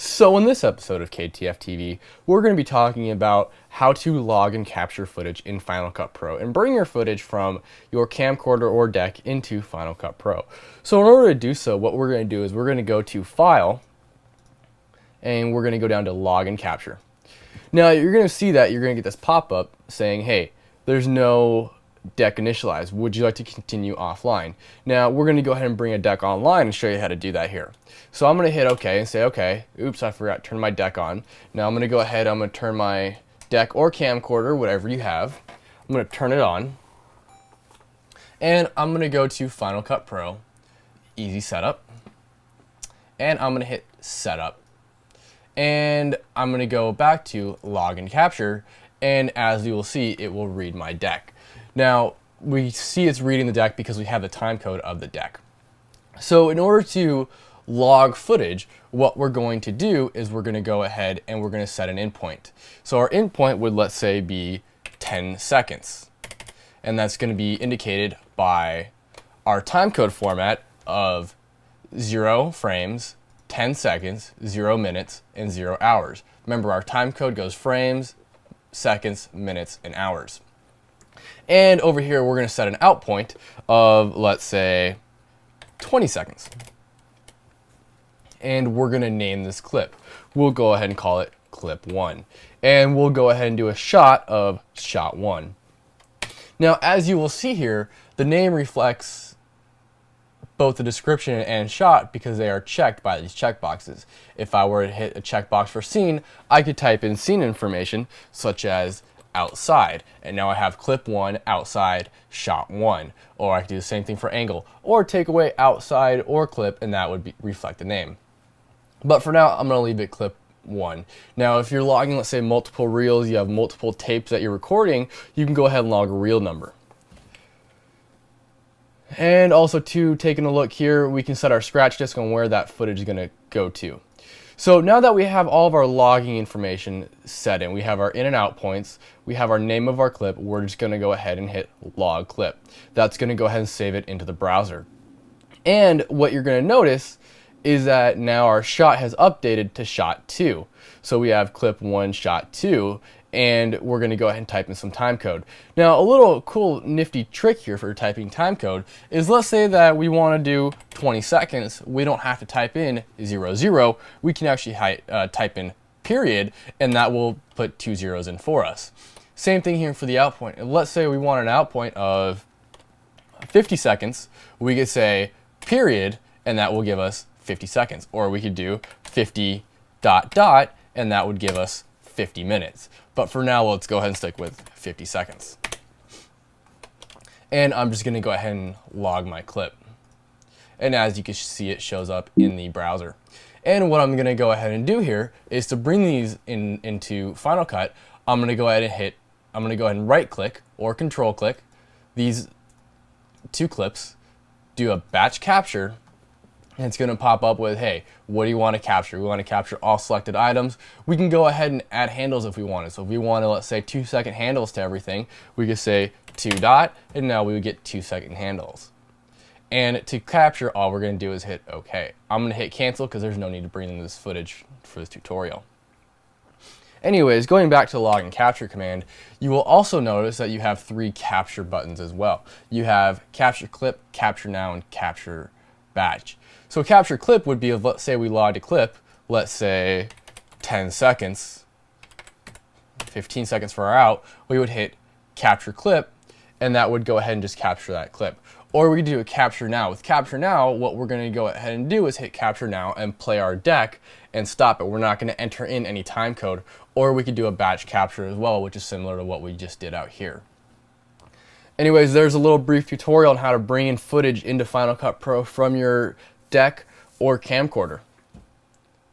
So in this episode of KTF TV, we're going to be talking about how to log and capture footage in Final Cut Pro and bring your footage from your camcorder or deck into Final Cut Pro. So in order to do so, what we're going to do is we're going to go to File, and we're going to go down to Log and Capture. Now you're going to see that you're going to get this pop-up saying, hey, there's no deck initialized. Would you like to continue offline? Now we're going to go ahead and bring a deck online and show you how to do that here. So I'm going to hit OK and say, okay, oops, I forgot to turn my deck on. Now I'm going to go ahead, I'm going to turn my deck or camcorder, whatever you have. I'm going to turn it on. And I'm going to go to Final Cut Pro, Easy Setup. And I'm going to hit Setup. And I'm going to go back to Log and Capture. And as you will see, it will read my deck. Now, we see it's reading the deck because we have the time code of the deck. So in order to log footage, what we're going to do is we're going to go ahead and we're going to set an endpoint. So our endpoint would, let's say, be 10 seconds. And that's going to be indicated by our timecode format of 0 frames, 10 seconds, 0 minutes, and 0 hours. Remember, our timecode goes frames, seconds, minutes, and hours. And over here, we're going to set an out point of, let's say, 20 seconds. And we're going to name this clip. We'll go ahead and call it clip 1. And we'll go ahead and do a shot of shot 1. Now, as you will see here, the name reflects both the description and shot because they are checked by these checkboxes. If I were to hit a checkbox for scene, I could type in scene information such as outside, and now I have clip 1, outside, shot 1. Or I could do the same thing for angle, or take away outside or clip, and that would reflect the name. But for now, I'm going to leave it clip 1. Now, if you're logging, let's say, multiple reels, you have multiple tapes that you're recording, you can go ahead and log a reel number. And also, too, taking a look here, we can set our scratch disk on where that footage is going to go to. So now that we have all of our logging information set in, we have our in and out points, we have our name of our clip, we're just going to go ahead and hit log clip. That's going to go ahead and save it into the browser. And what you're going to notice is that now our shot has updated to shot 2. So we have clip 1, shot 2, and we're going to go ahead and type in some time code. Now, a little cool nifty trick here for typing time code is, let's say that we want to do 20 seconds. We don't have to type in 00. We can actually type in period, and that will put 2 zeros in for us. Same thing here for the out point. Let's say we want an out point of 50 seconds. We could say period, and that will give us 50 seconds. Or we could do 50 ... and that would give us 50 minutes. But for now, let's go ahead and stick with 50 seconds. And I'm just going to go ahead and log my clip. And as you can see, it shows up in the browser. And what I'm going to go ahead and do here is to bring these into Final Cut. I'm going to go ahead and right click or control click these two clips, do a batch capture, and it's going to pop up with, hey, what do you want to capture? We want to capture all selected items. We can go ahead and add handles if we wanted. So if we want to, let's say, 2-second handles to everything, we could say 2 ... and now we would get 2-second handles. And to capture, all we're going to do is hit OK. I'm going to hit cancel because there's no need to bring in this footage for this tutorial. Anyways, going back to the log and capture command, you will also notice that you have 3 capture buttons as well. You have capture clip, capture now, and capture batch. So capture clip would be, let's say we logged a clip, let's say 10 seconds, 15 seconds for our out, we would hit capture clip, and that would go ahead and just capture that clip. Or we could do a capture now. With capture now, what we're going to go ahead and do is hit capture now and play our deck and stop it. We're not going to enter in any time code. Or we could do a batch capture as well, which is similar to what we just did out here. Anyways, there's a little brief tutorial on how to bring in footage into Final Cut Pro from your deck or camcorder.